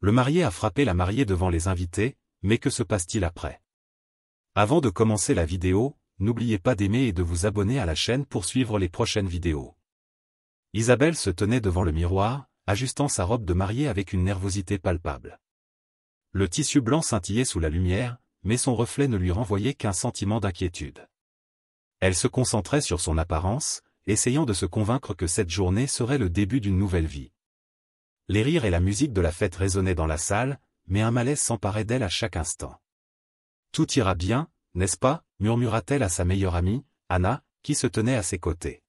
Le marié a frappé la mariée devant les invités, mais que se passe-t-il après? Avant de commencer la vidéo, n'oubliez pas d'aimer et de vous abonner à la chaîne pour suivre les prochaines vidéos. Isabelle se tenait devant le miroir, ajustant sa robe de mariée avec une nervosité palpable. Le tissu blanc scintillait sous la lumière, mais son reflet ne lui renvoyait qu'un sentiment d'inquiétude. Elle se concentrait sur son apparence, essayant de se convaincre que cette journée serait le début d'une nouvelle vie. Les rires et la musique de la fête résonnaient dans la salle, mais un malaise s'emparait d'elle à chaque instant. « Tout ira bien, n'est-ce pas ?» murmura-t-elle à sa meilleure amie, Anna, qui se tenait à ses côtés.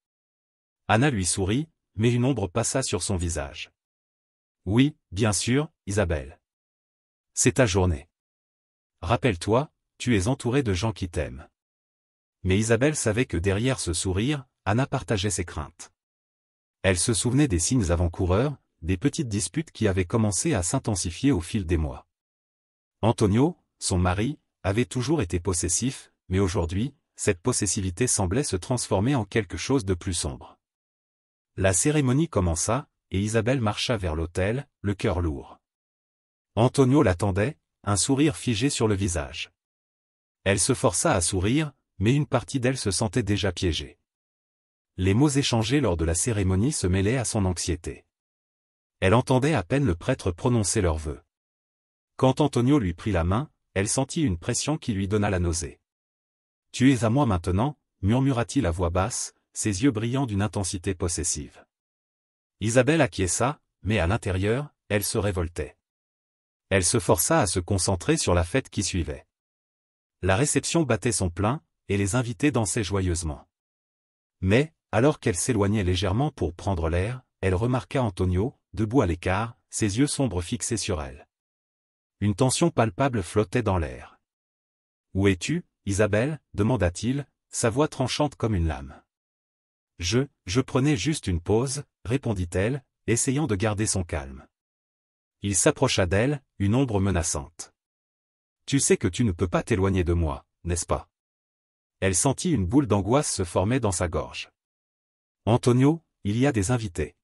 Anna lui sourit, mais une ombre passa sur son visage. « Oui, bien sûr, Isabelle. C'est ta journée. Rappelle-toi, tu es entourée de gens qui t'aiment. » Mais Isabelle savait que derrière ce sourire, Anna partageait ses craintes. Elle se souvenait des signes avant-coureurs, des petites disputes qui avaient commencé à s'intensifier au fil des mois. Antonio, son mari, avait toujours été possessif, mais aujourd'hui, cette possessivité semblait se transformer en quelque chose de plus sombre. La cérémonie commença, et Isabelle marcha vers l'autel, le cœur lourd. Antonio l'attendait, un sourire figé sur le visage. Elle se força à sourire, mais une partie d'elle se sentait déjà piégée. Les mots échangés lors de la cérémonie se mêlaient à son anxiété. Elle entendait à peine le prêtre prononcer leurs vœux. Quand Antonio lui prit la main, elle sentit une pression qui lui donna la nausée. « Tu es à moi maintenant » murmura-t-il à voix basse, ses yeux brillant d'une intensité possessive. Isabelle acquiesça, mais à l'intérieur, elle se révoltait. Elle se força à se concentrer sur la fête qui suivait. La réception battait son plein, et les invités dansaient joyeusement. Mais, alors qu'elle s'éloignait légèrement pour prendre l'air, elle remarqua Antonio, debout à l'écart, ses yeux sombres fixés sur elle. Une tension palpable flottait dans l'air. « Où es-tu, Isabelle » demanda-t-il, sa voix tranchante comme une lame. « Je prenais juste une pause » répondit-elle, essayant de garder son calme. Il s'approcha d'elle, une ombre menaçante. « Tu sais que tu ne peux pas t'éloigner de moi, n'est-ce pas ?» Elle sentit une boule d'angoisse se former dans sa gorge. « Antonio, il y a des invités. »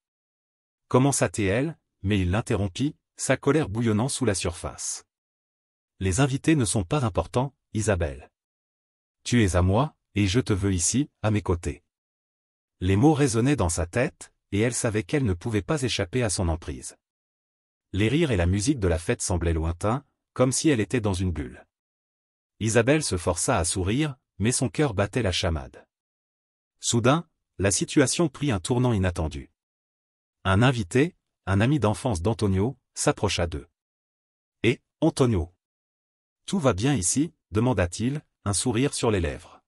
Commença-t-elle, mais il l'interrompit, sa colère bouillonnant sous la surface. « Les invités ne sont pas importants, Isabelle. Tu es à moi, et je te veux ici, à mes côtés. » Les mots résonnaient dans sa tête, et elle savait qu'elle ne pouvait pas échapper à son emprise. Les rires et la musique de la fête semblaient lointains, comme si elle était dans une bulle. Isabelle se força à sourire, mais son cœur battait la chamade. Soudain, la situation prit un tournant inattendu. Un invité, un ami d'enfance d'Antonio, s'approcha d'eux. « Et, Antonio, tout va bien ici ?» demanda-t-il, un sourire sur les lèvres.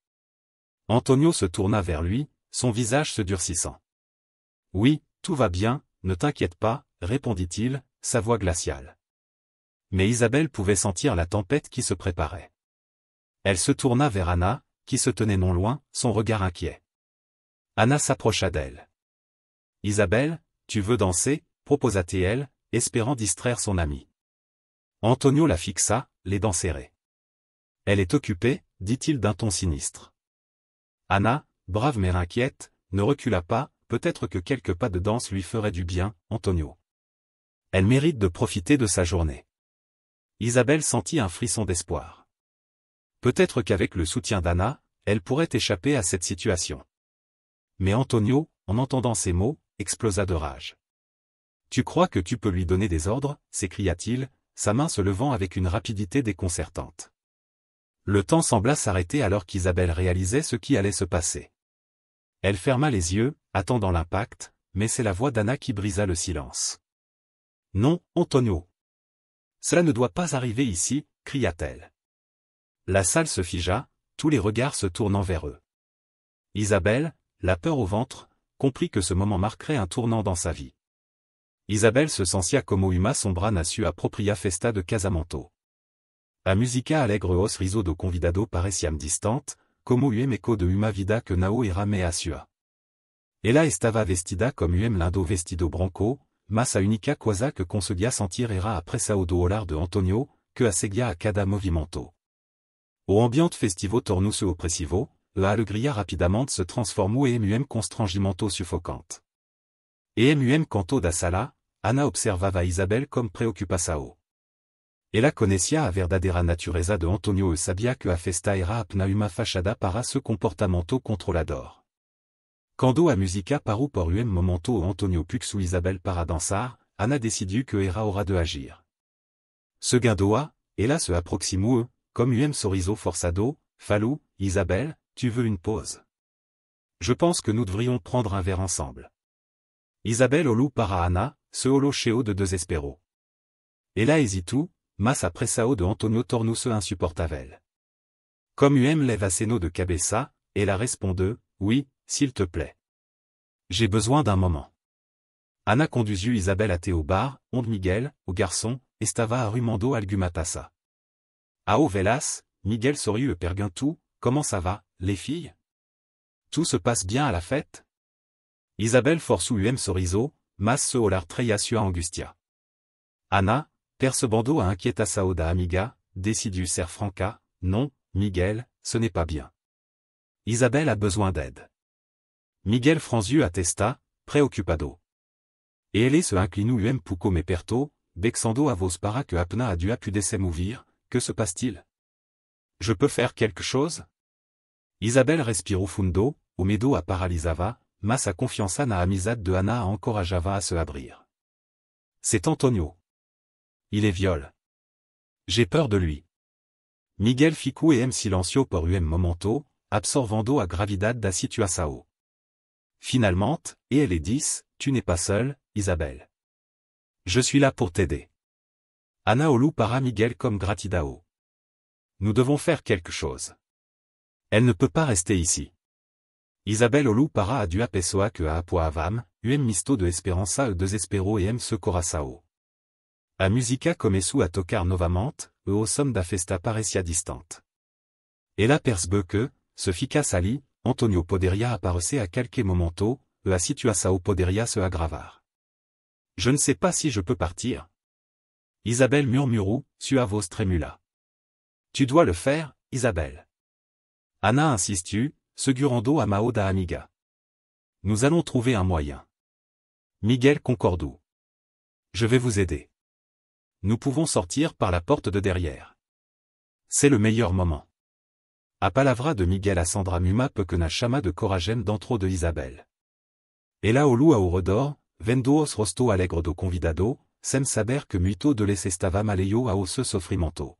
Antonio se tourna vers lui, son visage se durcissant. « Oui, tout va bien, ne t'inquiète pas » répondit-il, sa voix glaciale. Mais Isabelle pouvait sentir la tempête qui se préparait. Elle se tourna vers Anna, qui se tenait non loin, son regard inquiet. Anna s'approcha d'elle. « Isabelle, tu veux danser ?» proposa-t-elle, espérant distraire son amie. Antonio la fixa, les dents serrées. « Elle est occupée » dit-il d'un ton sinistre. Anna, brave mais inquiète, ne recula pas, peut-être que quelques pas de danse lui feraient du bien, Antonio. Elle mérite de profiter de sa journée. Isabelle sentit un frisson d'espoir. Peut-être qu'avec le soutien d'Anna, elle pourrait échapper à cette situation. Mais Antonio, en entendant ces mots, explosa de rage. « Tu crois que tu peux lui donner des ordres » s'écria-t-il, sa main se levant avec une rapidité déconcertante. Le temps sembla s'arrêter alors qu'Isabelle réalisait ce qui allait se passer. Elle ferma les yeux, attendant l'impact, mais c'est la voix d'Anna qui brisa le silence. « Non, Antonio. Cela ne doit pas arriver ici » cria-t-elle. La salle se figea, tous les regards se tournant vers eux. Isabelle, la peur au ventre, comprit que ce moment marquerait un tournant dans sa vie. Isabelle se sentia como uma sombra na sua propria festa de casamento. A musica alegre riso do convidado pareciam distante, como eco de uma vida que não era me a sua. Ella estava vestida como lindo vestido branco, mas a única coisa que conseguia sentir era a pressão do olhar de Antonio, que a seguia a cada movimento. O ambiente festivo tornou-se opressivo, la alegria rapidamente se transformou em constrangimento suffocante. Canto da sala, Anna observava Isabelle comme préoccupa Sao. Ella conhecia a verdadeira natureza de Antonio e sabia que a festa era apna uma fachada para seu comportamento controlador. Quando a música parou por momento o Antonio puxou Isabelle para dançar, Anna decidiu que era hora de agir. Segundo-a, ela se aproximou, comme sorriso forçado, falou, Isabelle, tu veux une pause? Je pense que nous devrions prendre un verre ensemble. Isabelle olhou para Anna, se olhou cheio de desespero. Ela hésitou, mas a pressão de Antonio tornou-se insupportável. Comme lève aceno de cabeça, ela respondeu, oui, s'il te plaît. J'ai besoin d'un moment. Anna conduisit Isabelle até au bar, onde Miguel, o garçon, estava arrumando alguma taça. Ao velas, Miguel sorriu e perguntou, comment ça va, les filles? Tout se passe bien à la fête? Isabelle forçou sorriso, mas se olhar treia sua angustia. Anna, percebendo a inquietação da amiga, decidiu ser franca, non, Miguel, ce n'est pas bien. Isabelle a besoin d'aide. Miguel franziu a testa, preocupado. E ele se inclinou pouco me perto, vexando a voz para que apna a dû pudesse mouvir, que se passe-t-il? Je peux faire quelque chose? Isabelle respirou fundo, o medo a paralisava, mas a confiança na amizade de Anna a encorajava a se abrir. C'est Antonio. Il est viol. J'ai peur de lui. Miguel ficou silencio por momento, absorvando a gravidade da situação. Finalement, et elle disse, tu n'es pas seule, Isabelle. Je suis là pour t'aider. Anna olhou para Miguel comme gratidão. Nous devons faire quelque chose. Elle ne peut pas rester ici. Isabelle olhou para a dua pessoa que a apoavam, misto de esperança e desespero e seu coração. A música começou a tocar novamente, e o som da festa parecia distante. Ela percebeu que, se ficasse ali, Antonio poderia aparecer a qualquer momento, e a situação poderia se agravar. Je ne sais pas si je peux partir. Isabelle murmurou, sua voz tremula. Tu dois le faire, Isabelle. Anna insistiu, segurando a mão da amiga. Nous allons trouver un moyen. Miguel concordou. Je vais vous aider. Nous pouvons sortir par la porte de derrière. C'est le meilleur moment. A palavra de Miguel a Sandra Muma pequena chama de coragem dentro de Isabelle. Ela olhou ao redor, vendo os rosto alegre do convidado, sem saber que muito de les estava maleio ao seu sofrimento.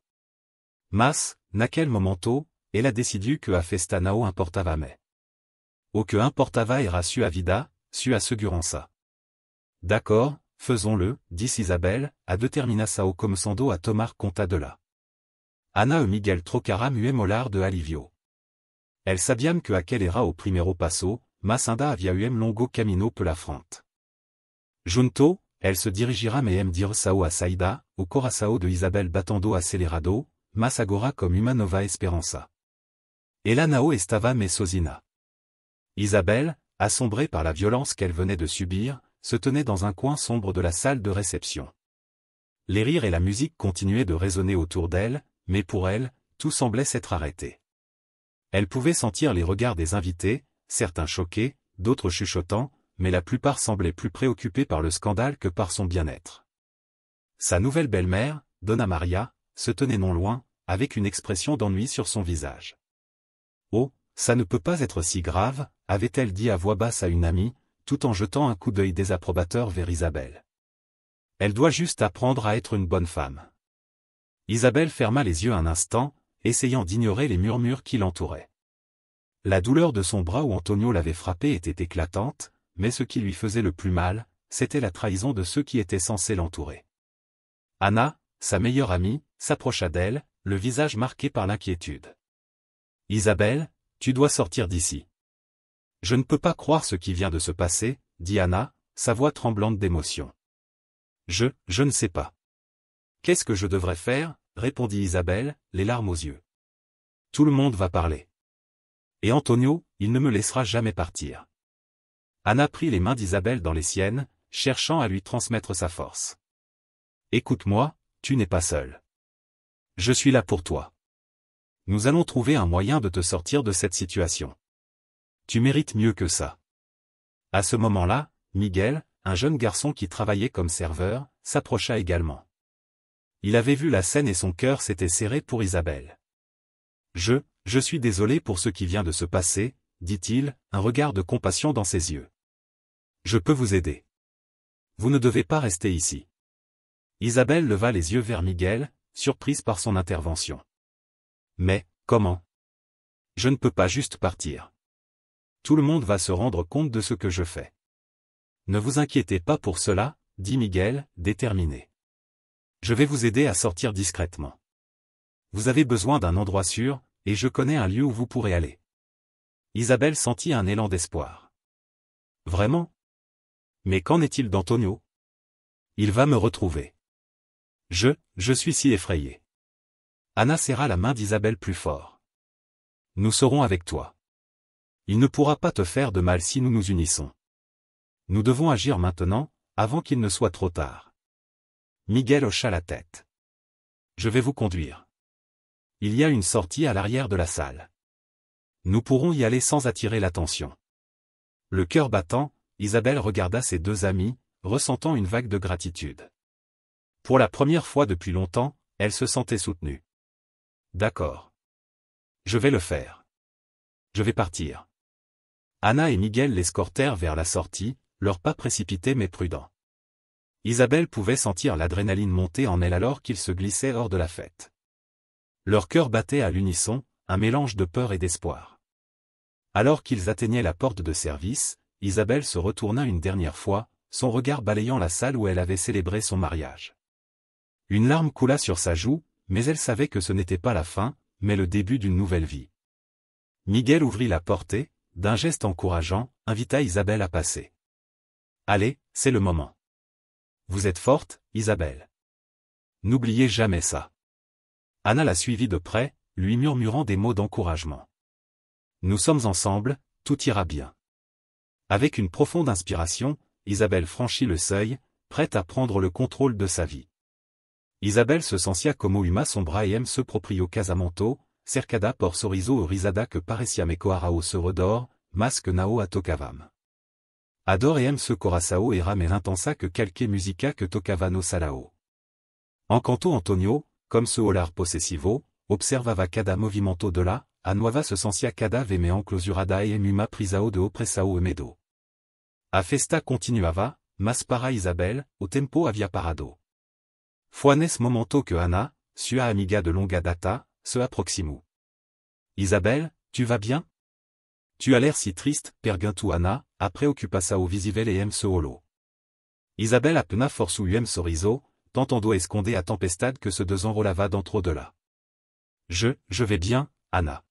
Mas, naquele momento, ela decidiu que a festa não importava mais. O que importava era sua vida, sua segurança. D'accord, faisons-le, disse Isabelle, a determinação começando a tomar conta de la. Anna e Miguel trocaram olhar de alívio. Elle sabiam que aquele era o primeiro passo, mas ainda havia longo caminho pela frente. Junto, elle se dirigira direção a saída, o coração de Isabelle batendo acelerado, mas agora como uma nova esperança. Ela não estava sozinha. Isabelle, assombrée par la violence qu'elle venait de subir, se tenait dans un coin sombre de la salle de réception. Les rires et la musique continuaient de résonner autour d'elle, mais pour elle, tout semblait s'être arrêté. Elle pouvait sentir les regards des invités, certains choqués, d'autres chuchotants, mais la plupart semblaient plus préoccupés par le scandale que par son bien-être. Sa nouvelle belle-mère, Donna Maria, se tenait non loin, avec une expression d'ennui sur son visage. Oh, ça ne peut pas être si grave, avait-elle dit à voix basse à une amie, tout en jetant un coup d'œil désapprobateur vers Isabelle. Elle doit juste apprendre à être une bonne femme. Isabelle ferma les yeux un instant, essayant d'ignorer les murmures qui l'entouraient. La douleur de son bras où Antonio l'avait frappé était éclatante, mais ce qui lui faisait le plus mal, c'était la trahison de ceux qui étaient censés l'entourer. Anna, sa meilleure amie, s'approcha d'elle, le visage marqué par l'inquiétude. « Isabelle, tu dois sortir d'ici. » « Je ne peux pas croire ce qui vient de se passer, » dit Anna, sa voix tremblante d'émotion. « Je ne sais pas. »« Qu'est-ce que je devrais faire ?» répondit Isabelle, les larmes aux yeux. « Tout le monde va parler. Et Antonio, il ne me laissera jamais partir. » Anna prit les mains d'Isabelle dans les siennes, cherchant à lui transmettre sa force. « Écoute-moi, tu n'es pas seule. Je suis là pour toi. Nous allons trouver un moyen de te sortir de cette situation. Tu mérites mieux que ça. » À ce moment-là, Miguel, un jeune garçon qui travaillait comme serveur, s'approcha également. Il avait vu la scène et son cœur s'était serré pour Isabelle. Je suis désolé pour ce qui vient de se passer, dit-il, un regard de compassion dans ses yeux. Je peux vous aider. Vous ne devez pas rester ici. Isabelle leva les yeux vers Miguel, surprise par son intervention. Mais, comment? Je ne peux pas juste partir. Tout le monde va se rendre compte de ce que je fais. Ne vous inquiétez pas pour cela, dit Miguel, déterminé. Je vais vous aider à sortir discrètement. Vous avez besoin d'un endroit sûr, et je connais un lieu où vous pourrez aller. Isabelle sentit un élan d'espoir. Vraiment? Mais qu'en est-il d'Antonio? Il va me retrouver. Je suis si effrayé. Anna serra la main d'Isabelle plus fort. Nous serons avec toi. Il ne pourra pas te faire de mal si nous nous unissons. Nous devons agir maintenant, avant qu'il ne soit trop tard. Miguel hocha la tête. Je vais vous conduire. Il y a une sortie à l'arrière de la salle. Nous pourrons y aller sans attirer l'attention. Le cœur battant, Isabelle regarda ses deux amis, ressentant une vague de gratitude. Pour la première fois depuis longtemps, elle se sentait soutenue. D'accord. Je vais le faire. Je vais partir. Anna et Miguel l'escortèrent vers la sortie, leurs pas précipités mais prudents. Isabelle pouvait sentir l'adrénaline monter en elle alors qu'ils se glissaient hors de la fête. Leur cœur battait à l'unisson, un mélange de peur et d'espoir. Alors qu'ils atteignaient la porte de service, Isabelle se retourna une dernière fois, son regard balayant la salle où elle avait célébré son mariage. Une larme coula sur sa joue, mais elle savait que ce n'était pas la fin, mais le début d'une nouvelle vie. Miguel ouvrit la porte et, d'un geste encourageant, invita Isabelle à passer. Allez, c'est le moment. Vous êtes forte, Isabelle. N'oubliez jamais ça. Anna la suivit de près, lui murmurant des mots d'encouragement. Nous sommes ensemble, tout ira bien. Avec une profonde inspiration, Isabelle franchit le seuil, prête à prendre le contrôle de sa vie. Isabelle se sentia como uma sombra e se proprio casamento, cercada por sorriso o risada que parecia me coarao se redor, mas que nao atocavam. Ador se coraçao era me intensa que qualquer musica que tocava no salao. Encanto Antonio, comme se olar possessivo, observava cada movimento de la, a nuova se sentia cada ve me enclosurada e muma prisao de opressao e medo. A festa continuava, mas para Isabelle, o tempo havia parado. Foi nesse momento que Anna, sua amiga de longa data, se aproximou. Isabelle, tu vas bien? Tu as l'air si triste, perguntou Anna, a preocupação visível e se olhou. Isabelle apena forçu sorriso, tentando esconder a tempestade que se desenrolava dentro de là. Je vais bien, Anna.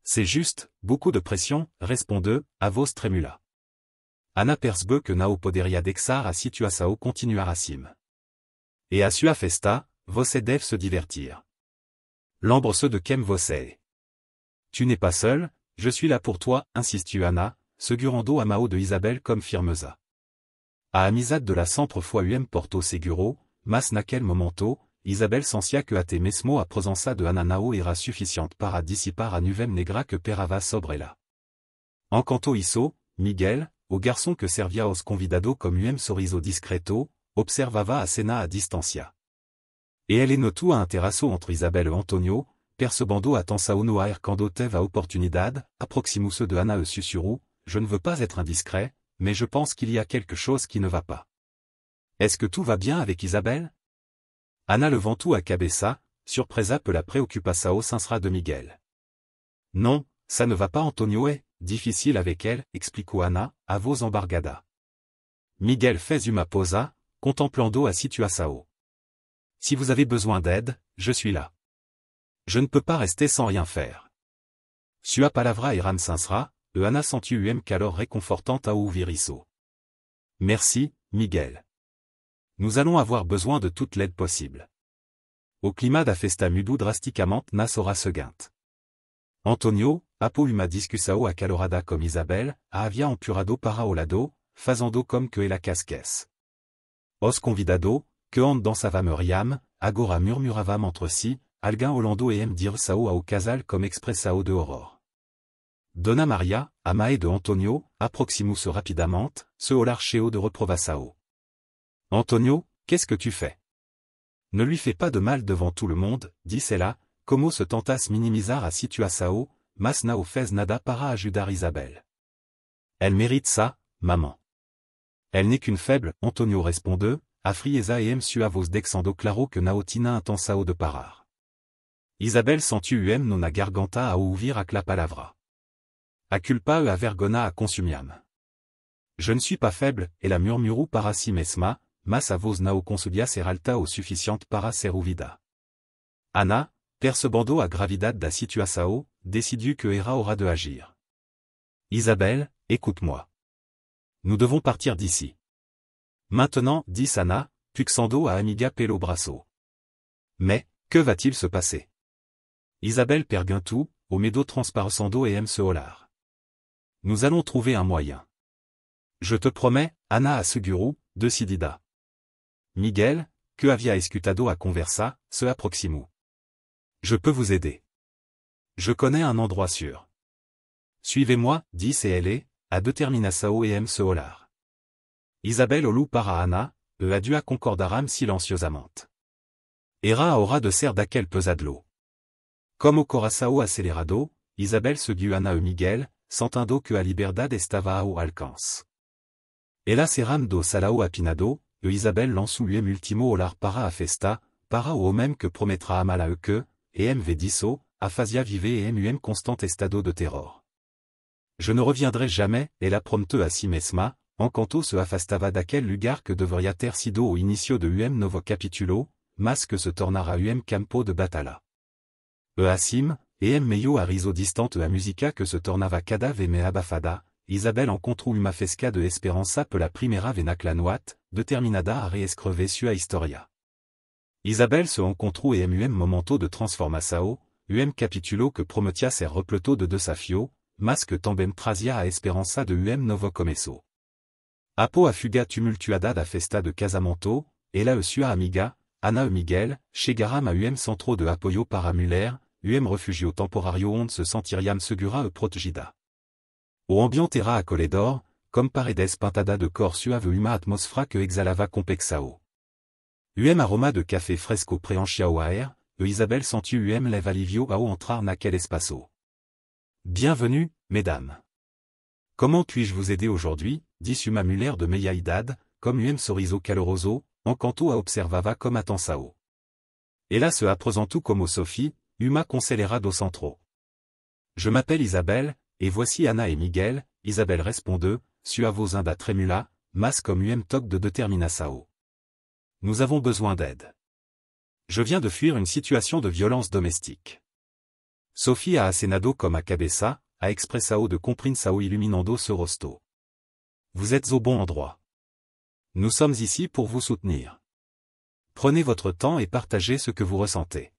C'est juste, beaucoup de pression, responde, a voz tremula. Anna percebeu que não poderia deixar a situação continuar assim. Et à sua festa, você deve se divertir. Lembre-se de quem você é. Tu n'es pas seul, je suis là pour toi, insistiu Anna, segurando a mão de Isabelle comme firmeza. A amizade de la sempre foi porto seguro, mas naquele momento, Isabelle sentia que até mesmo a presença de Anna não era suficiente para dissipar a nuvem negra que perava sobre ela. Encanto isso, Miguel, o garçon que servia os convidados comme sorriso discreto, observava a cena a distancia. E ele notou a interação entre Isabelle e Antonio, percebendo a tensão no ar quando teve a oportunidade, aproximou-se de Anna e sussurrou, je ne veux pas être indiscret, mais je pense qu'il y a quelque chose qui ne va pas. Est-ce que tout va bien avec Isabelle? Anna levantou a cabeça, surpresa pela preocupação sincera de Miguel. Non, ça ne va pas Antonio est difficile avec elle, expliquou Anna, a voz embargada. Miguel fez uma pausa, contemplando a situação. Si vous avez besoin d'aide, je suis là. Je ne peux pas rester sans rien faire. Sua palavra era sincera, e Anna sentiu calor réconfortante a ouvir isso. Merci, Miguel. Nous allons avoir besoin de toute l'aide possible. O clima da festa mudou drasticamente nas horas seguintes. Antonio, após uma discussão acalorada com Isabelle, havia empurrado para o lado, fazendo como que ela casquesse. Os convidados, que dançavam Miriam, agora murmuravam entre si, alguém olhando e dire sao ao casal comme expressao de horror. Donna Maria, amae de Antonio, approximus rapidament, se olarcheo de reprovassao. Antonio, qu'est-ce que tu fais? Ne lui fais pas de mal devant tout le monde, dit Cella, como se tentas minimizar a situação, mas não fez nada para ajudar Isabelle. Elle mérite ça, maman. Elle n'est qu'une faible, Antonio responde, a frieza em suavos dexando claro que naotina intensao de parar. Isabelle sentu nona garganta a ouvir a la palavra. A culpa a vergona a consumiam. Je ne suis pas faible, et la murmuru para si mesma, mas a vos nao consulia seralta o suficiente para ser ouvida. Ana, percebendo a gravidad da situação, decidiu que era hora de agir. Isabelle, écoute-moi. Nous devons partir d'ici. Maintenant, dit Ana, puxando a amiga pelo braço. Mais, que va-t-il se passer? Isabelle perguntou, au medo transparecendo e se olar. Nous allons trouver un moyen. Je te promets, Ana assegurou, decidida. Miguel, que havia escutado a conversa, se aproximou. Je peux vous aider. Je connais un endroit sûr. Suivez-moi, dit CLE, a determinação e se olar. Isabelle olhou para Ana, adua concordaram silenciosamente. Era a hora de ser daquele pesadelo. Como o coração acelerado, Isabelle seguiu Ana e Miguel, sentindo que a liberdade estava ao alcance. Ela seram do salão apinado, Isabelle lançou ultimo olar para a festa, para o même que promettra amala que, ve disso, a fazia vive constant estado de terror. Je ne reviendrai jamais, ela prometeu a si mesma, enquanto se afastava daquele lugar que deveria ter sido o inicio de novo capítulo, mas que se tornara campo de batalha. Assim, meio a riso distante a musica que se tornava cada vez mais abafada, Isabelle encontrou uma fesca de esperança pela primeira vez naquela noite, determinada a reescrever sua história. Isabelle se encontrou momento de transformação, capítulo que prometia ser repleto de desafio, mas que também trazia a esperança de novo começo. Apo a fuga tumultuada da festa de casamento, ela e sua amiga, Ana e Miguel, chegaram a centro de apoio para mulher, refugio temporário onde se sentiriam segura e protegida. O ambiente era acolhedor, comme paredes pintada de cor suave uma atmosfera que exhalava complexao. Aroma de café fresco preenchia o air, Isabelle sentiu leve alivio ao entrar naquele espaço. Bienvenue, mesdames. Comment puis-je vous aider aujourd'hui, dit uma mulher de meia idade, comme sorriso caloroso, enquanto a observava comme atensao. Ela se apresentou como Sophie, uma conselheira do centro. Je m'appelle Isabelle, et voici Ana et Miguel, Isabelle responde, suavos inda tremula, mas comme toque de determinação. Nous avons besoin d'aide. Je viens de fuir une situation de violence domestique. Sophie a acenado comme a cabeça, a expressao de comprinsao illuminando ce rosto. Vous êtes au bon endroit. Nous sommes ici pour vous soutenir. Prenez votre temps et partagez ce que vous ressentez.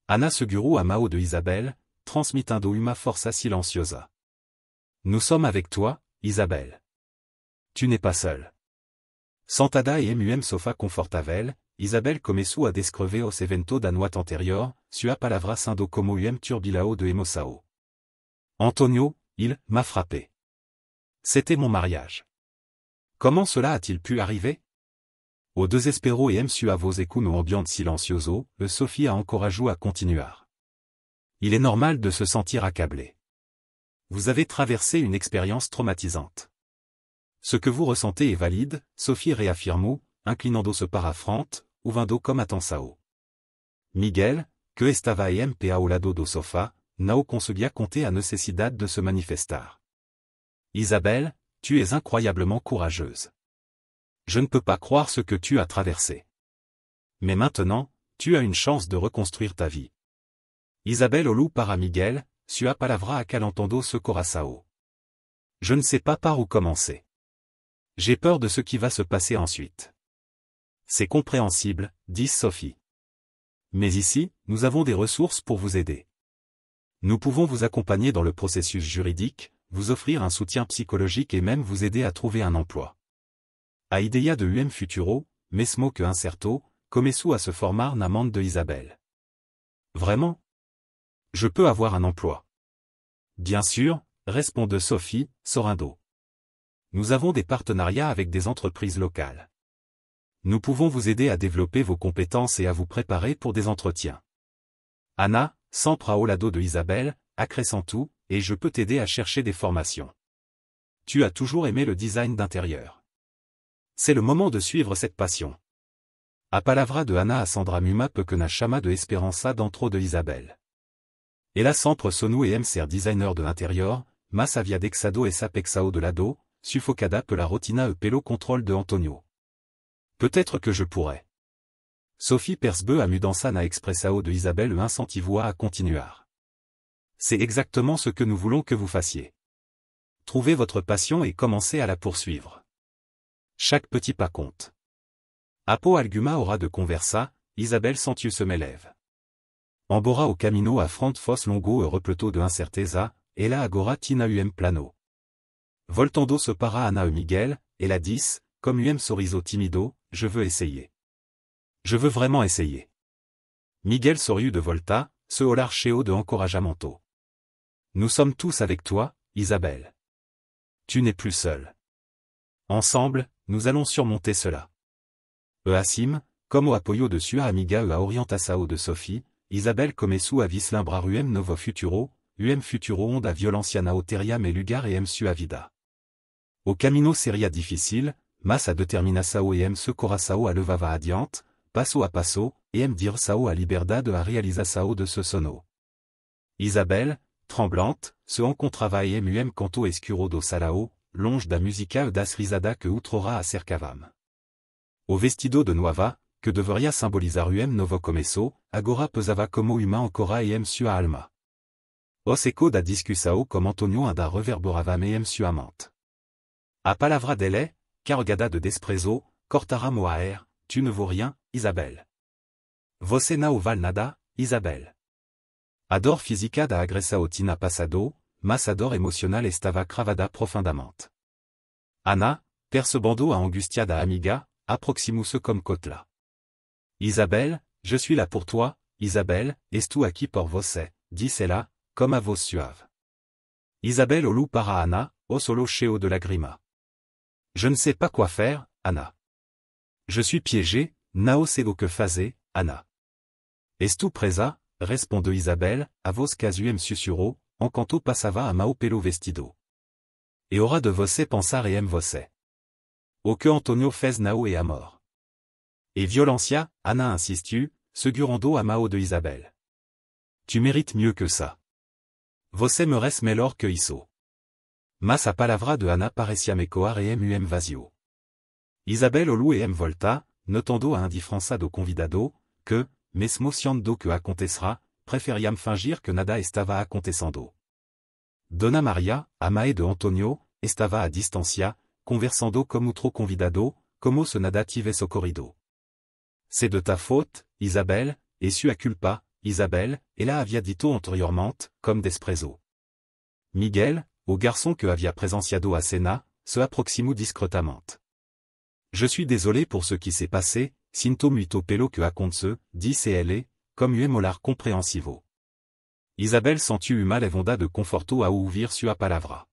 Ana segurou a mão de Isabelle, transmitindo uma força silenciosa. Nous sommes avec toi, Isabelle. Tu n'es pas seule. Sentada e sofá confortável, Isabelle começou a descrever os eventos da noite anterior, sua palavra sendo como turbilao de emoção. Antonio, il m'a frappé. C'était mon mariage. Comment cela a-t-il pu arriver? O desespero suavos e no ambiente silencioso, Sophie a encorajou a continuar. Il est normal de se sentir accablé. Vous avez traversé une expérience traumatisante. Ce que vous ressentez est valide, Sophie réaffirmou, inclinando-se para frente, ouvindo comme atensao. Miguel, que estava ao lado do sofá, não conseguia conter a necessidade de se manifestar. Isabelle, tu es incroyablement courageuse. Je ne peux pas croire ce que tu as traversé. Mais maintenant, tu as une chance de reconstruire ta vie. Isabelle olhou para Miguel, sua palavra acalentando seu coração. Je ne sais pas par où commencer. J'ai peur de ce qui va se passer ensuite. C'est compréhensible, dit Sophie. Mais ici, nous avons des ressources pour vous aider. Nous pouvons vous accompagner dans le processus juridique, vous offrir un soutien psychologique et même vous aider à trouver un emploi. A ideia de futuro, mesmo que incerto, começou a se formar na mente de Isabelle. Vraiment? Je peux avoir un emploi. Bien sûr, répondit Sophie, Sorindo. Nous avons des partenariats avec des entreprises locales. Nous pouvons vous aider à développer vos compétences et à vous préparer pour des entretiens. Anna, sempre ao lado de Isabelle, acrescentou, et je peux t'aider à chercher des formations. Tu as toujours aimé le design d'intérieur. C'est le moment de suivre cette passion. A palavra de Anna a Sandra Muma peu que na chama de esperança dentro de Isabelle. Ela sempre sonu e ser designer de l'intérieur, mas havia dexado essa pexao de lado, sufocada pe la rotina e pelo contrôle de Antonio. Peut-être que je pourrais. Sophie Persbeu a mudança na expressao de Isabelle incentivoa à continuar. C'est exactement ce que nous voulons que vous fassiez. Trouvez votre passion et commencez à la poursuivre. Chaque petit pas compte. Apo alguma hora de conversa, Isabelle sentiu se meleve. Embora o camino a front fos longo e repleto de incerteza, ela agora tina plano. Voltando se para Anna e Miguel, ela disse, comme sorriso timido, je veux essayer. Je veux vraiment essayer. Miguel sorriu de volta, se olar cheo de encorajamento. Nous sommes tous avec toi, Isabelle. Tu n'es plus seule. Ensemble, nous allons surmonter cela. Assim, como o apoio de sua amiga e a orientação de Sophie, Isabelle começou a vislumbrar novo futuro, futuro onde a violência não teria mais lugar e sua vida. O caminho seria difícil, mas a determinação e seu coração a levava adiante, passo a passo, e dir-sao a liberdade a realização de seu sono. Isabelle, tremblante, se encontrava e canto escuro do salão, longe da música e das risada que outrora acercavam. O vestido de noiva, que deveria simbolizar novo começo, agora pesava como uma ancora e sua alma. O seco da discussão como Antonio ainda reverberava sua mente. A palavra dele, carregada de desprezo, cortara moaer, tu ne vaux rien, Isabelle. Você não vale nada, Isabelle. A dor física da agressão tinha passado, mas a dor emocional estava cravada profundamente. Anna, percebendo a angústia da amiga, aproximou-se comme cotla. Isabelle, je suis là pour toi, Isabelle, estou aqui por você, disse-ela, comme a voz suave. Isabelle olhou para Anna, o solo cheio de lágrima. Je ne sais pas quoi faire, Anna. Je suis piégée, não sei o que fazer, Anna. Estou presa, respondeu Isabelle, a voz quase sussurrou, enquanto passava a mão pelo vestido. E hora de você pensar e você. O que Antonio fez não é amor. Et violencia, Anna insistiu, segurando a mão de Isabelle. Tu mérites mieux que ça. Você merece melhor que isso. Mas a palavra de Anna parecia mecoar e vazio. Isabelle olhou e volta, notando a indiferença do convidado, que, mesmo ciando que acontecera, preferiam fingir que nada estava acontecendo. Dona Maria, a mãe de Antonio, estava a distancia, conversando com outro convidado, como se nada tivesse ocorrido. C'est de ta faute, Isabelle, et sua culpa, Isabelle, ela havia dito anteriormente, comme desprezo. Miguel, o garçon que havia presenciado a cena, se aproximou discretamente. Je suis désolé pour ce qui s'est passé, sinto muito pelo que aconteceu, disse ele, comme molar compreensivo. Isabelle sentiu uma levanda de conforto ao ouvir sua palavra.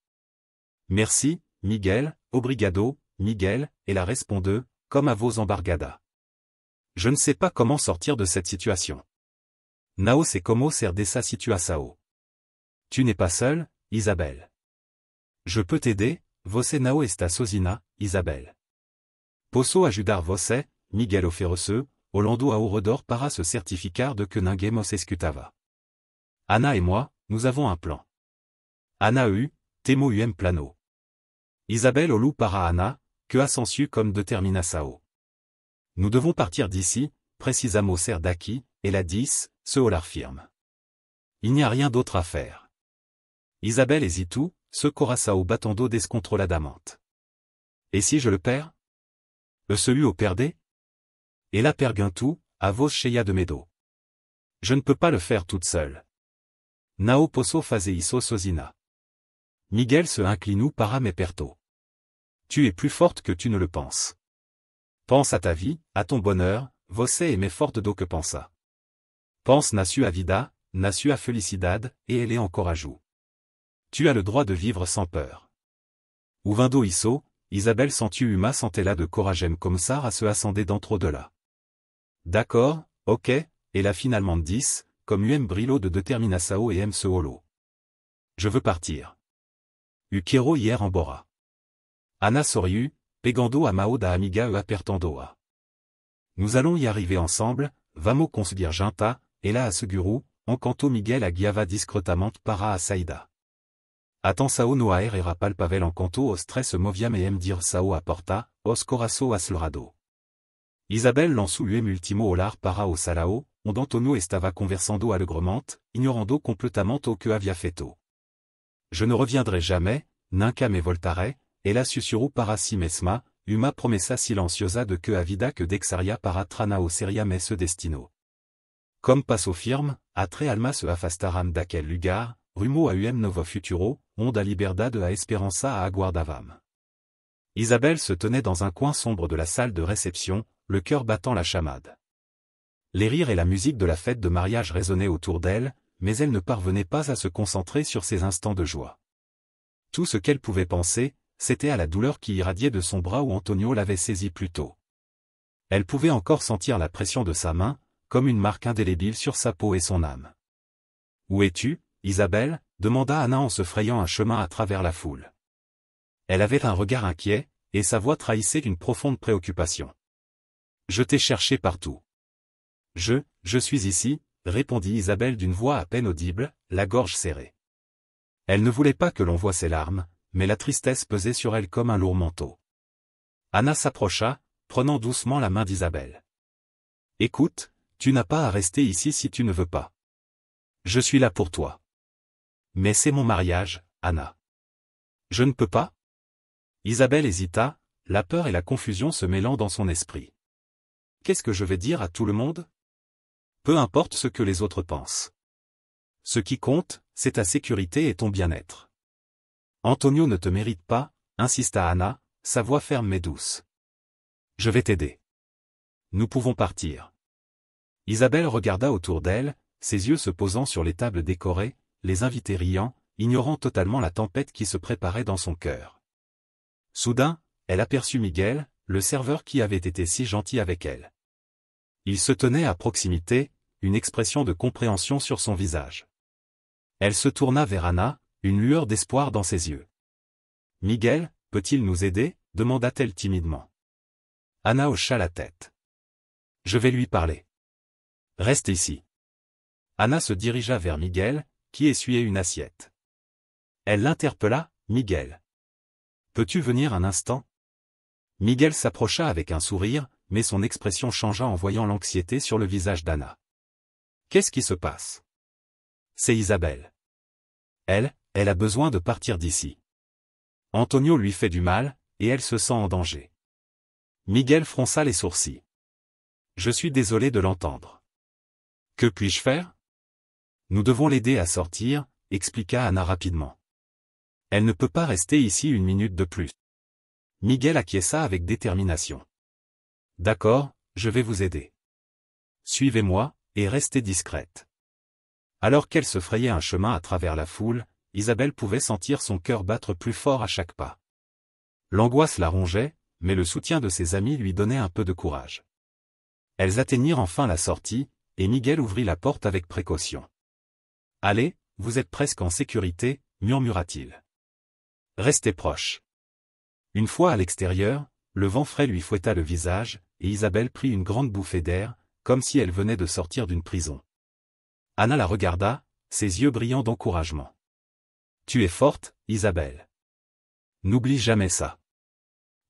Merci, Miguel, obrigado, Miguel, ela respondeu, comme a voz embargada. Je ne sais pas comment sortir de cette situation. Não sei como sair dessa situação. Tu n'es pas seule, Isabelle. Je peux t'aider, você não está sozinha, Isabelle. Posso ajudar você, Miguel ofereceu, olhando ao redor para se certificar de que ninguém nos escutava. Anna et moi, nous avons un plan. Anna temo plano. Isabelle olhou para Anna, que assentiu comme determinação. Nous devons partir d'ici, précisément ser daqui, et la 10, se olar firme. Il n'y a rien d'autre à faire. Isabelle hésitou, se coraçao batendo descontroladamente. Et si je le perds? Se o perdé? Et la perguntou, a voz cheia de medo. Je ne peux pas le faire toute seule. Não posso fazer isso sozinha. Miguel se inclinou para me perto. Tu es plus forte que tu ne le penses. Pense à ta vie, à ton bonheur, você é mais forte do que pensa. Pense na sua vida, na sua felicidade, et elle est encorajou. Tu as le droit de vivre sans peur. Ouvindo isso, Isabelle sentiu uma sentela de coragem começar a se acender dentro de là. D'accord, ok, elle a finalement dit, comme brilho de determinação e se holo. Je veux partir. U quero hier embora. Ana sorriu, pegando a mão da amiga e apertando-a. Nous allons y arriver ensemble, vamos conseguir juntar, et là assegurou, enquanto Miguel aguiava discretamente para a saída. Atenção no ar era palpável enquanto os três se moviam e direção à porta, os corações acelerado. Isabelle lançou último olhar para o salão, onde Antonio estava conversando alegremente, ignorando completamente o que havia feito. Je ne reviendrai jamais, nunca me voltaré, ela sussurrou para si mesma, uma promessa silenciosa de que a vida que deixaria para trás seria seu destino. Comme passou firme, a tre alma se afastaram daquele lugar, rumo a novo futuro, onde a liberdade a esperança a aguardavam. Isabelle se tenait dans un coin sombre de la salle de réception, le cœur battant la chamade. Les rires et la musique de la fête de mariage résonnaient autour d'elle, mais elle ne parvenait pas à se concentrer sur ces instants de joie. Tout ce qu'elle pouvait penser, c'était à la douleur qui irradiait de son bras où Antonio l'avait saisie plus tôt. Elle pouvait encore sentir la pression de sa main, comme une marque indélébile sur sa peau et son âme. « Où es-tu, Isabelle » demanda Anna en se frayant un chemin à travers la foule. Elle avait un regard inquiet, et sa voix trahissait une profonde préoccupation. « Je t'ai cherché partout. »« Je suis ici » répondit Isabelle d'une voix à peine audible, la gorge serrée. Elle ne voulait pas que l'on voie ses larmes, mais la tristesse pesait sur elle comme un lourd manteau. Anna s'approcha, prenant doucement la main d'Isabelle. « Écoute, tu n'as pas à rester ici si tu ne veux pas. Je suis là pour toi. Mais c'est mon mariage, Anna. Je ne peux pas ?» Isabelle hésita, la peur et la confusion se mêlant dans son esprit. « Qu'est-ce que je vais dire à tout le monde ? Peu importe ce que les autres pensent. Ce qui compte, c'est ta sécurité et ton bien-être. Antonio ne te mérite pas, insista Anna, sa voix ferme mais douce. Je vais t'aider. Nous pouvons partir. Isabelle regarda autour d'elle, ses yeux se posant sur les tables décorées, les invités riant, ignorant totalement la tempête qui se préparait dans son cœur. Soudain, elle aperçut Miguel, le serveur qui avait été si gentil avec elle. Il se tenait à proximité, une expression de compréhension sur son visage. Elle se tourna vers Anna, une lueur d'espoir dans ses yeux. « Miguel, peut-il nous aider » demanda-t-elle timidement. Anna hocha la tête. « Je vais lui parler. Reste ici. » Anna se dirigea vers Miguel, qui essuyait une assiette. Elle l'interpella, « Miguel. Peux-tu venir un instant ?» Miguel s'approcha avec un sourire, mais son expression changea en voyant l'anxiété sur le visage d'Anna. « Qu'est-ce qui se passe ?» C'est Isabelle. Elle a besoin de partir d'ici. Antonio lui fait du mal, et elle se sent en danger. Miguel fronça les sourcils. « Je suis désolé de l'entendre. Que puis-je faire ? » Nous devons l'aider à sortir, expliqua Anna rapidement. Elle ne peut pas rester ici une minute de plus. Miguel acquiesça avec détermination. D'accord, je vais vous aider. Suivez-moi, et restez discrète. Alors qu'elle se frayait un chemin à travers la foule, Isabelle pouvait sentir son cœur battre plus fort à chaque pas. L'angoisse la rongeait, mais le soutien de ses amis lui donnait un peu de courage. Elles atteignirent enfin la sortie, et Miguel ouvrit la porte avec précaution. « Allez, vous êtes presque en sécurité » murmura-t-il. « Restez proches. » Une fois à l'extérieur, le vent frais lui fouetta le visage, et Isabelle prit une grande bouffée d'air, comme si elle venait de sortir d'une prison. Anna la regarda, ses yeux brillants d'encouragement. « Tu es forte, Isabelle. N'oublie jamais ça. »«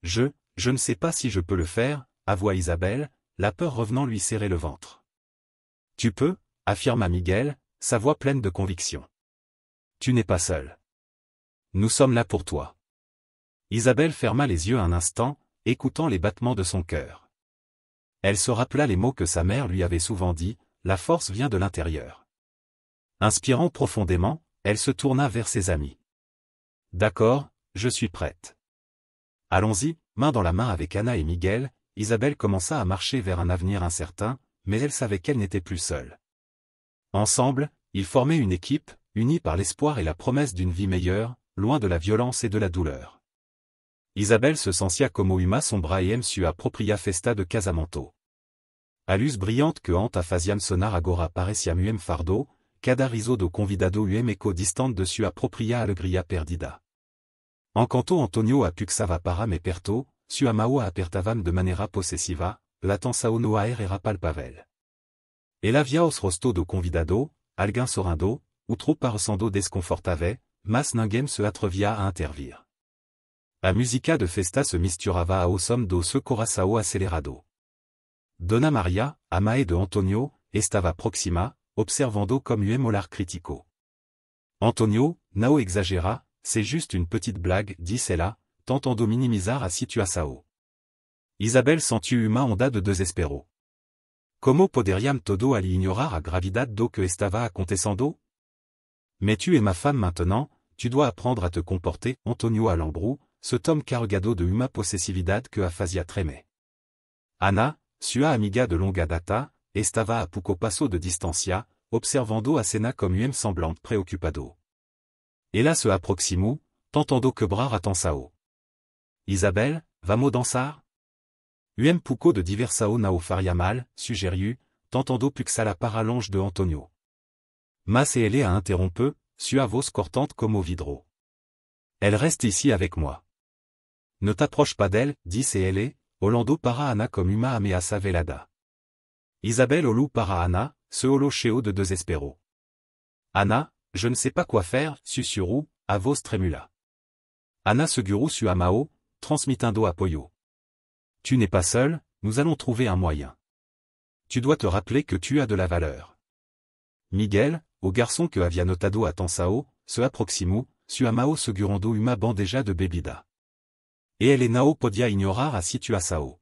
Je ne sais pas si je peux le faire, » avoua Isabelle, la peur revenant lui serrer le ventre. « Tu peux, » affirma Miguel, sa voix pleine de conviction. « Tu n'es pas seule. Nous sommes là pour toi. » Isabelle ferma les yeux un instant, écoutant les battements de son cœur. Elle se rappela les mots que sa mère lui avait souvent dit, « La force vient de l'intérieur. » Inspirant profondément, elle se tourna vers ses amis. « D'accord, je suis prête. » Allons-y, main dans la main avec Anna et Miguel, Isabelle commença à marcher vers un avenir incertain, mais elle savait qu'elle n'était plus seule. Ensemble, ils formaient une équipe unis par l'espoir et la promesse d'une vie meilleure, loin de la violence et de la douleur. Isabelle se sentia como uma sombra em sua propria festa de casamento. A luz brillante que hante a faziam sonar agora pareciam fardo, cada riso do convidado eco distante de sua propria alegria perdida. Encanto Antonio a puxava para me perto, sua mão apertavam de maneira possessiva, l'atenção no ar era palpável. Ela via os rosto do convidado, alguém sorrindo, outro parecendo desconfortável, mas ninguém se atrevia a intervir. A música de festa se misturava ao som do seu coração acelerado. Dona Maria, a mãe de Antonio, estava próxima, observando comme un olhar crítico. Antonio, não exagera, c'est juste une petite blague, disse-ela, tentando minimizar a situação. Isabelle sentiu uma onda de desespero. Como poderiam todo ali ignorar a gravidade do que estava acontecendo? Mais tu es ma femme maintenant, tu dois apprendre à te comporter, Antonio Alambru, ce tom carregado de uma possessividade que a fazia tremer. Ana, sua amiga de longa data, estava a pouco passo de distancia, observando a cena comme um semblante preocupado. Ela se aproximou, tentando quebrar a tensão. Isabelle, vamos dançar? Pouco de diversão não faria mal, sugeriu, tentando puxar a paralonge de Antonio. Mas ele a interrompe, sua voz cortante comme au vidro. Elle reste ici avec moi. Ne t'approche pas d'elle, disse ele, olhando para Ana comme uma ameaça velada. Isabelle olhou para Ana, se olhou cheio de desespero. Ana, je ne sais pas quoi faire, sussurrou, a voz tremula. Ana segurou sua mão, transmitindo apoio. Tu n'es pas seul, nous allons trouver un moyen. Tu dois te rappeler que tu as de la valeur. Miguel, o garçon que havia notado atenção, se aproximou, sua mão segurando uma bandeja de bebida. E ele não podia ignorar a situação.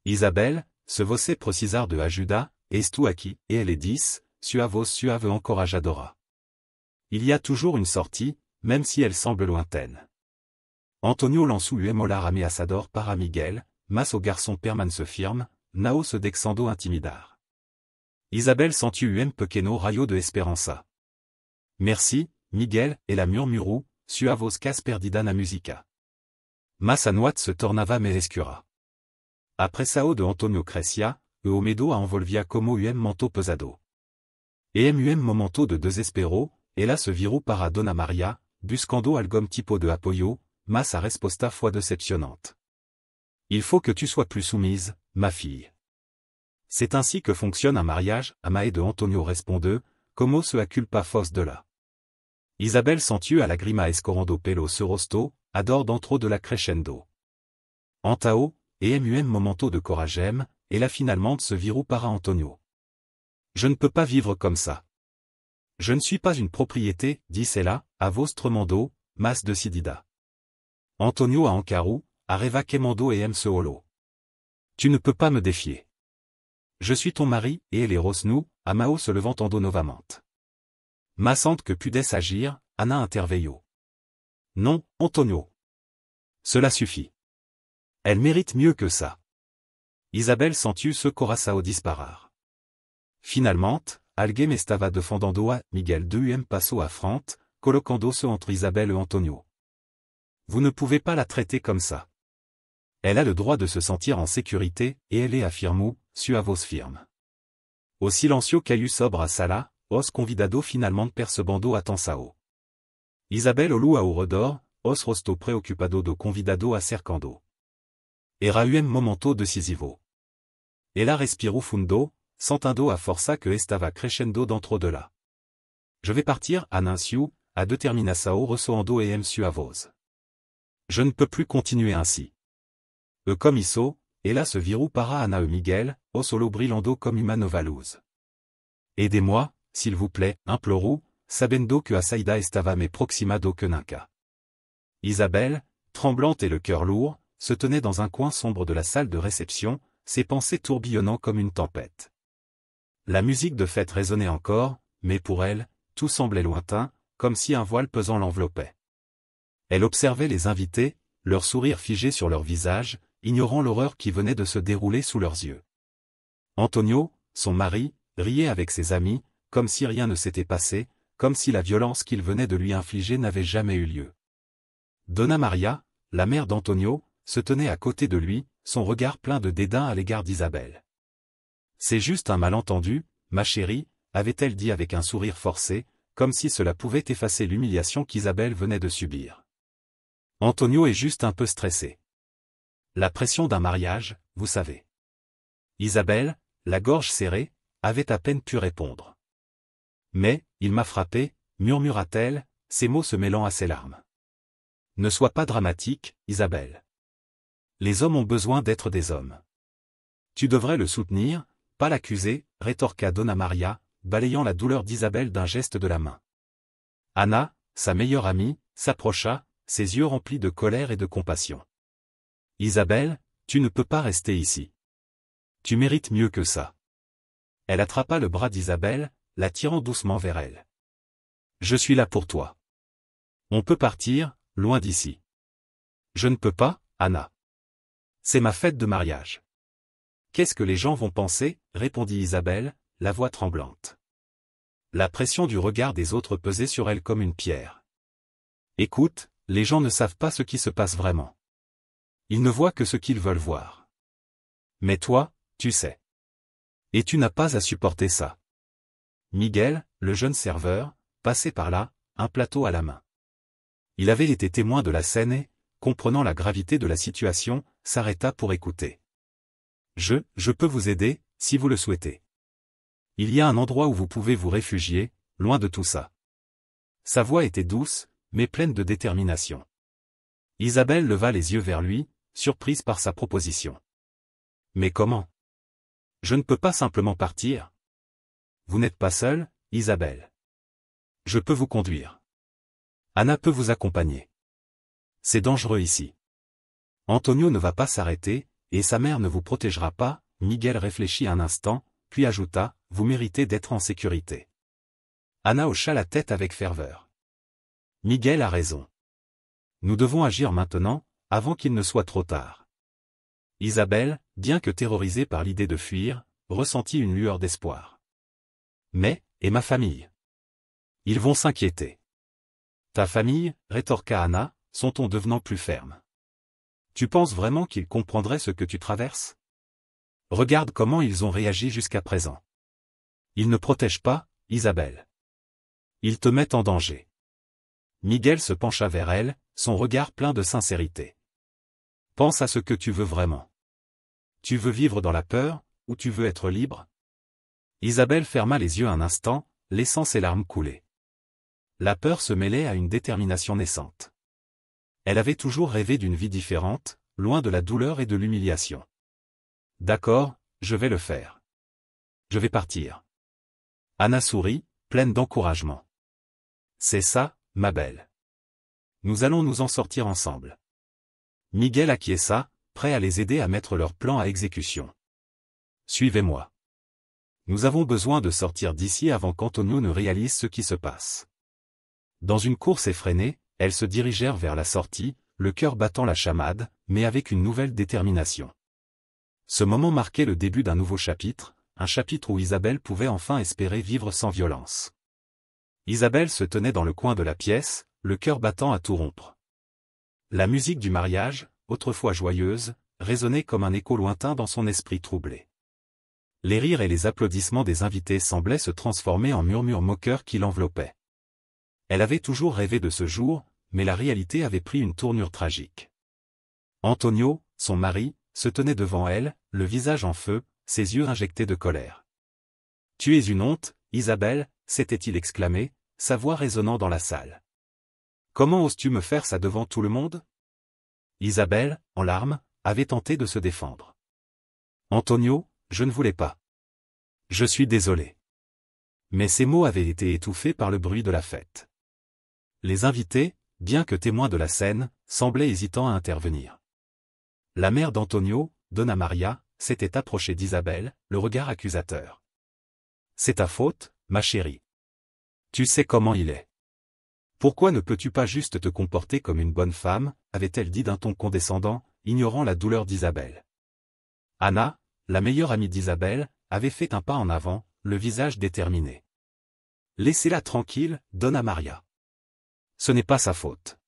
Isabelle, se você precisar de ajuda, estou aqui, e ele disse, sua voz suave encorajadora. Il y a toujours une sortie, même si elle semble lointaine. Antonio lançou um olhar ameaçador para Miguel, mas o garçon permanece firme, não se deixando intimidar. Isabelle sentiu pequeno raio de esperança. Merci, Miguel, ela murmurou, sua voz quase perdida na música. Mas a noite se tornava mais escura. A pressão de Antonio crescia, o medo a envolvia como manto pesado. E momento de desespero, ela se virou para Dona Maria, buscando algum tipo de apoio, mas a resposta foi decepcionante. Il faut que tu sois plus soumise, ma fille. C'est ainsi que fonctionne un mariage, a mãe de Antonio responde, como se a culpa fosse de là. Isabelle sentiu a lagrima escorando pelo seu rosto, ador dentro de la crescendo. Antao, e momento de coragem, ela finalmente se virou para Antonio. Je ne peux pas vivre comme ça. Je ne suis pas une propriété, disse-ela, a voz tremendo, mas decidida. Antonio a encarou, arriva queimando e se olhou. Tu ne peux pas me défier. Je suis ton mari, et ele rosnou, a mão se levantando novamente. Massante que pudesse agir, Ana interveio. Non, Antonio. Cela suffit. Elle mérite mieux que ça. Isabelle sentiu seu coração disparar. Finalmente, alguém estava defendendo a Miguel de passo à frente, colocando-se entre Isabelle et Antonio. Vous ne pouvez pas la traiter comme ça. Elle a le droit de se sentir en sécurité, et elle est affirmou, sua voz firme. O silencio caiu sobre a sala, os convidado finalmente percebendo atenção. Isabelle olhou ao redor, os rosto preocupado do convidado acercando. Era momento decisivo. Ela respirou fundo, sentindo a força que estava crescendo dentro de lá. Je vais partir, anunciou, a determinação ressoando sua voz. Je ne peux plus continuer ainsi. Comme isso, ela se virou para Ana e Miguel, o solo brilhando comme uma nova luz. Aidez-moi, s'il vous plaît, implorou, sabendo que a saída estava mais próxima do que nunca. Isabelle, tremblante et le cœur lourd, se tenait dans un coin sombre de la salle de réception, ses pensées tourbillonnant comme une tempête. La musique de fête résonnait encore, mais pour elle, tout semblait lointain, comme si un voile pesant l'enveloppait. Elle observait les invités, leur sourire figé sur leur visage, ignorant l'horreur qui venait de se dérouler sous leurs yeux. Antonio, son mari, riait avec ses amis, comme si rien ne s'était passé, comme si la violence qu'il venait de lui infliger n'avait jamais eu lieu. Donna Maria, la mère d'Antonio, se tenait à côté de lui, son regard plein de dédain à l'égard d'Isabelle. « C'est juste un malentendu, ma chérie », avait-elle dit avec un sourire forcé, comme si cela pouvait effacer l'humiliation qu'Isabelle venait de subir. Antonio est juste un peu stressé. La pression d'un mariage, vous savez. Isabelle, la gorge serrée, avait à peine pu répondre. Mais, il m'a frappé, murmura-t-elle, ses mots se mêlant à ses larmes. Ne sois pas dramatique, Isabelle. Les hommes ont besoin d'être des hommes. Tu devrais le soutenir, pas l'accuser, rétorqua Donna Maria, balayant la douleur d'Isabelle d'un geste de la main. Anna, sa meilleure amie, s'approcha, ses yeux remplis de colère et de compassion. Isabelle, tu ne peux pas rester ici. Tu mérites mieux que ça. Elle attrapa le bras d'Isabelle, la tirant doucement vers elle. Je suis là pour toi. On peut partir, loin d'ici. Je ne peux pas, Anna. C'est ma fête de mariage. Qu'est-ce que les gens vont penser, répondit Isabelle, la voix tremblante. La pression du regard des autres pesait sur elle comme une pierre. Écoute, les gens ne savent pas ce qui se passe vraiment. Ils ne voient que ce qu'ils veulent voir. Mais toi, tu sais. Et tu n'as pas à supporter ça. Miguel, le jeune serveur, passait par là, un plateau à la main. Il avait été témoin de la scène et, comprenant la gravité de la situation, s'arrêta pour écouter. Je peux vous aider, si vous le souhaitez. Il y a un endroit où vous pouvez vous réfugier, loin de tout ça. Sa voix était douce, mais pleine de détermination. Isabelle leva les yeux vers lui, surprise par sa proposition. Mais comment? Je ne peux pas simplement partir. Vous n'êtes pas seule, Isabelle. Je peux vous conduire. Anna peut vous accompagner. C'est dangereux ici. Antonio ne va pas s'arrêter, et sa mère ne vous protégera pas. Miguel réfléchit un instant, puis ajouta, vous méritez d'être en sécurité. Anna hocha la tête avec ferveur. Miguel a raison. Nous devons agir maintenant, avant qu'il ne soit trop tard. Isabelle, bien que terrorisée par l'idée de fuir, ressentit une lueur d'espoir. Mais, et ma famille? Ils vont s'inquiéter. Ta famille, rétorqua Anna, son ton devenant plus ferme. Tu penses vraiment qu'ils comprendraient ce que tu traverses? Regarde comment ils ont réagi jusqu'à présent. Ils ne protègent pas, Isabelle. Ils te mettent en danger. Miguel se pencha vers elle, son regard plein de sincérité. Pense à ce que tu veux vraiment. Tu veux vivre dans la peur, ou tu veux être libre? Isabelle ferma les yeux un instant, laissant ses larmes couler. La peur se mêlait à une détermination naissante. Elle avait toujours rêvé d'une vie différente, loin de la douleur et de l'humiliation. D'accord, je vais le faire. Je vais partir. Anna sourit, pleine d'encouragement. C'est ça, ma belle. Nous allons nous en sortir ensemble. Miguel acquiesça, prêt à les aider à mettre leur plan à exécution. Suivez-moi. Nous avons besoin de sortir d'ici avant qu'Antonio ne réalise ce qui se passe. Dans une course effrénée, elles se dirigèrent vers la sortie, le cœur battant la chamade, mais avec une nouvelle détermination. Ce moment marquait le début d'un nouveau chapitre, un chapitre où Isabelle pouvait enfin espérer vivre sans violence. Isabelle se tenait dans le coin de la pièce, le cœur battant à tout rompre. La musique du mariage, autrefois joyeuse, résonnait comme un écho lointain dans son esprit troublé. Les rires et les applaudissements des invités semblaient se transformer en murmures moqueurs qui l'enveloppaient. Elle avait toujours rêvé de ce jour, mais la réalité avait pris une tournure tragique. Antonio, son mari, se tenait devant elle, le visage en feu, ses yeux injectés de colère. « Tu es une honte, Isabelle » s'était-il exclamé, sa voix résonnant dans la salle. « Comment oses-tu me faire ça devant tout le monde » Isabelle, en larmes, avait tenté de se défendre. « Antonio, je ne voulais pas. Je suis désolé. » Mais ces mots avaient été étouffés par le bruit de la fête. Les invités, bien que témoins de la scène, semblaient hésitants à intervenir. La mère d'Antonio, Donna Maria, s'était approchée d'Isabelle, le regard accusateur. « C'est ta faute, ma chérie. Tu sais comment il est. Pourquoi ne peux-tu pas juste te comporter comme une bonne femme » avait-elle dit d'un ton condescendant, ignorant la douleur d'Isabelle. Anna, la meilleure amie d'Isabelle, avait fait un pas en avant, le visage déterminé. Laissez-la tranquille, Donna Maria. Ce n'est pas sa faute.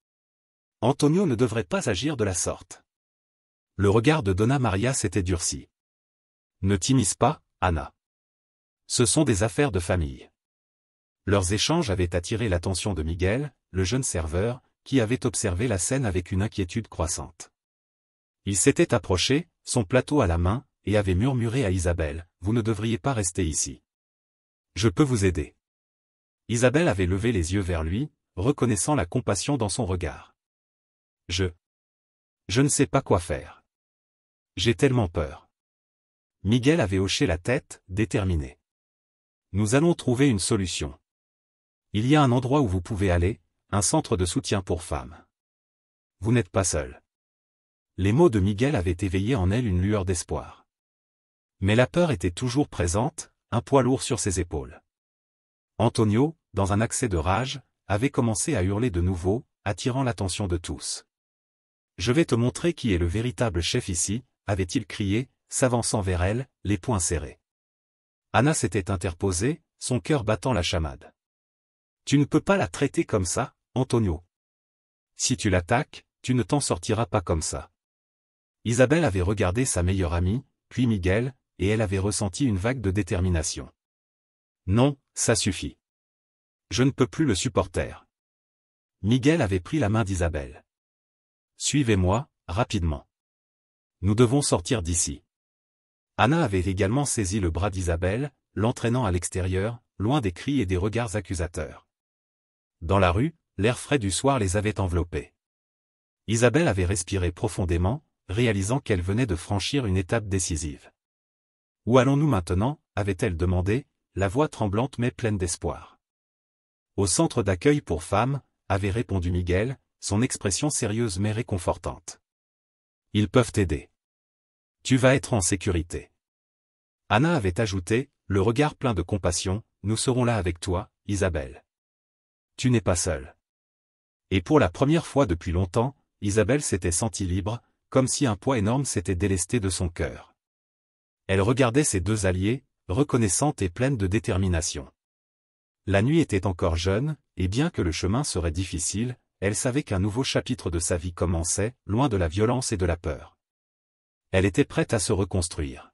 Antonio ne devrait pas agir de la sorte. Le regard de Donna Maria s'était durci. Ne t'immisce pas, Anna. Ce sont des affaires de famille. Leurs échanges avaient attiré l'attention de Miguel, le jeune serveur, qui avait observé la scène avec une inquiétude croissante. Il s'était approché, son plateau à la main, et avait murmuré à Isabelle, « Vous ne devriez pas rester ici. Je peux vous aider. » Isabelle avait levé les yeux vers lui, reconnaissant la compassion dans son regard. « Je ne sais pas quoi faire. J'ai tellement peur. » Miguel avait hoché la tête, déterminé. « Nous allons trouver une solution. Il y a un endroit où vous pouvez aller, un centre de soutien pour femmes. Vous n'êtes pas seul. » Les mots de Miguel avaient éveillé en elle une lueur d'espoir. Mais la peur était toujours présente, un poids lourd sur ses épaules. Antonio, dans un accès de rage, avait commencé à hurler de nouveau, attirant l'attention de tous. « Je vais te montrer qui est le véritable chef ici, » avait-il crié, s'avançant vers elle, les poings serrés. Anna s'était interposée, son cœur battant la chamade. « Tu ne peux pas la traiter comme ça, Antonio. Si tu l'attaques, tu ne t'en sortiras pas comme ça. » Isabelle avait regardé sa meilleure amie, puis Miguel, et elle avait ressenti une vague de détermination. « Non, ça suffit. Je ne peux plus le supporter. » Miguel avait pris la main d'Isabelle. « Suivez-moi, rapidement. Nous devons sortir d'ici. » Anna avait également saisi le bras d'Isabelle, l'entraînant à l'extérieur, loin des cris et des regards accusateurs. Dans la rue, l'air frais du soir les avait enveloppés. Isabelle avait respiré profondément, réalisant qu'elle venait de franchir une étape décisive. « Où allons-nous maintenant » avait-elle demandé, la voix tremblante mais pleine d'espoir. « Au centre d'accueil pour femmes » avait répondu Miguel, son expression sérieuse mais réconfortante. « Ils peuvent t'aider. Tu vas être en sécurité. » Anna avait ajouté, le regard plein de compassion, « Nous serons là avec toi, Isabelle. Tu n'es pas seule. » Et pour la première fois depuis longtemps, Isabelle s'était sentie libre, comme si un poids énorme s'était délesté de son cœur. Elle regardait ses deux alliés, reconnaissante et pleine de détermination. La nuit était encore jeune, et bien que le chemin serait difficile, elle savait qu'un nouveau chapitre de sa vie commençait, loin de la violence et de la peur. Elle était prête à se reconstruire.